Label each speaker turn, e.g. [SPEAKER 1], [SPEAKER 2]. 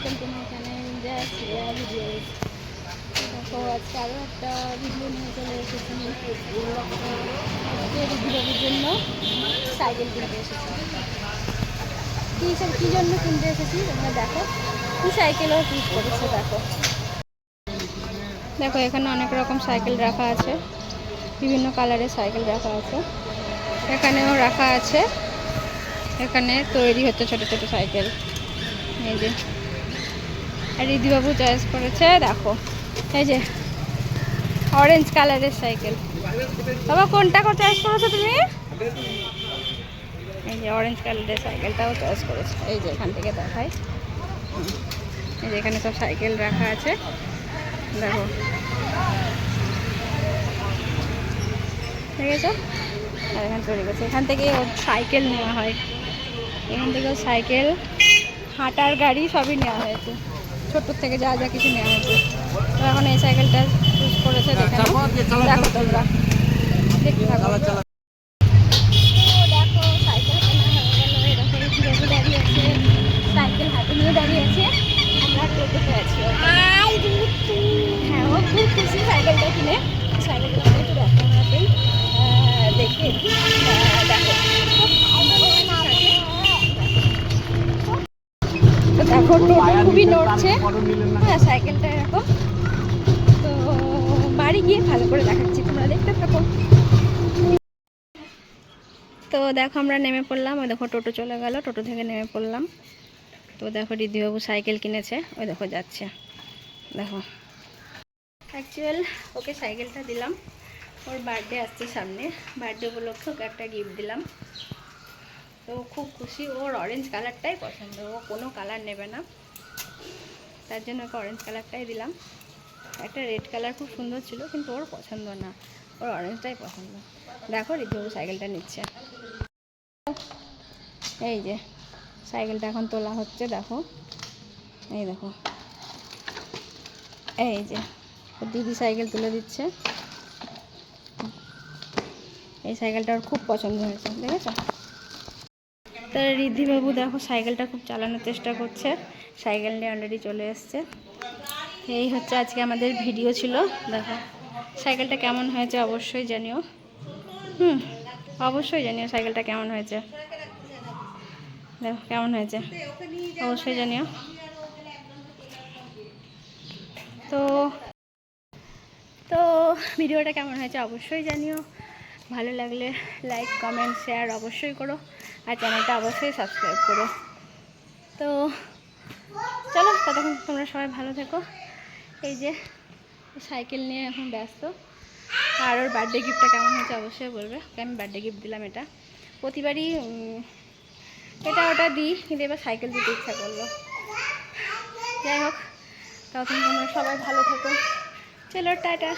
[SPEAKER 1] Welcome to my channel just video. দেখো আজকে আরও একটা ভিডিও নিয়ে চলে এসেছি। আজকে রিভিউর জন্য সাইকেল কিনতে এসেছি। কী জন্য কিনতে এসেছি তোমরা দেখো, কী সাইকেলও চুজ করেছে। দেখো দেখো এখানে অনেক রকম সাইকেল রাখা আছে, বিভিন্ন কালারের সাইকেল রাখা আছে। এখানেও রাখা আছে, এখানে তৈরি হচ্ছে ছোট ছোট সাইকেল। এই যে আর রিদিবাবু চয়েস করেছে, দেখো এই যে অরেঞ্জ কালারের সাইকেল। বাবা কোনটা চয়েস করেছো তুমি? এই যে অরেঞ্জ কালারের সাইকেলটাও চয়েস করেছে। এই যে এখান থেকে দেখাই, এই যে এখানে সব সাইকেল রাখা আছে। দেখো ঠিক আছে, আর এখানে তৈরি করছে। এখান থেকে ওর সাইকেল নেওয়া হয়, এখান থেকে সাইকেল, হাঁটার গাড়ি সবই নেওয়া হয়েছে, ছোটোর থেকে যা যা কিছু নেওয়া হয়েছে। তো এখন এই সাইকেলটা চুজ করেছে। দেখো তোমরা দেখতে থাকো। দেখো সাইকেল কেনা হয়ে গেল। এরকম রিদিবাবু দাঁড়িয়ে আছে, সাইকেল হাতে নিয়ে দাঁড়িয়ে আছে। আমরা টোটোতে আছি। হ্যাঁ, ও খুব খুশি সাইকেলটা কিনে। সাইকেলটা একটু দেখো আমাকে, দেখে দেখো। তো দেখো টোটো খুবই নড়ছে, হ্যাঁ সাইকেলটা এরকম। তো বাড়ি গিয়ে ভালো করে দেখাচ্ছি, তোমরা দেখতে থাকো। তো দেখো আমরা নেমে পড়লাম, ওই দেখো টোটো চলে গেল, টোটো থেকে নেমে পড়লাম। তো দেখো রিদিবাবু সাইকেল কিনেছে, ওই দেখো যাচ্ছে। দেখো অ্যাকচুয়াল ওকে সাইকেলটা দিলাম, ওর বার্থডে আসছে সামনে, বার্থডে উপলক্ষে ওকে একটা গিফট দিলাম। তো খুব খুশি, ওর অরেঞ্জ কালারটাই পছন্দ, ও কোনো কালার নেবে না, তার জন্য ওকে অরেঞ্জ কালারটাই দিলাম। একটা রেড কালার খুব সুন্দর ছিল, কিন্তু ওর পছন্দ না, ওর অরেঞ্জটাই পছন্দ। দেখো রিদিবাবু সাইকেলটা নিচ্ছে। এই যে সাইকেলটা এখন তোলা হচ্ছে, দেখো এই দেখো, এই যে ওর দিদি সাইকেল তুলে দিচ্ছে। এই সাইকেলটা ওর খুব পছন্দ হয়েছে, দেখেছো? তো রিদিবাবু দেখো সাইকেলটা খুব চালানোর চেষ্টা করছে, সাইকেল নিয়ে অলরেডি চলে এসছে। এই হচ্ছে আজকে আমাদের ভিডিও ছিল। দেখো সাইকেলটা কেমন হয়েছে অবশ্যই জানিও, অবশ্যই জানিও সাইকেলটা কেমন হয়েছে। দেখো কেমন হয়েছে অবশ্যই জানিও। তো তো ভিডিওটা কেমন হয়েছে অবশ্যই জানিও, ভালো লাগলে লাইক কমেন্ট শেয়ার অবশ্যই করো, আর চ্যানেলটা অবশ্যই সাবস্ক্রাইব করো। তো চলো ততক্ষণ তোমরা সবাই ভালো থেকো। এই যে সাইকেল নিয়ে এখন ব্যস্ত। আর ওর বার্থডে গিফটটা কেমন হয়েছে অবশ্যই বলবে, ওকে আমি বার্থডে গিফট দিলাম। এটা প্রতিবারই এটা ওটা দিই, কিন্তু এবার সাইকেল দিতে ইচ্ছা করলো। যাই হোক তখন তোমরা সবাই ভালো থেকো, চলো টাটা।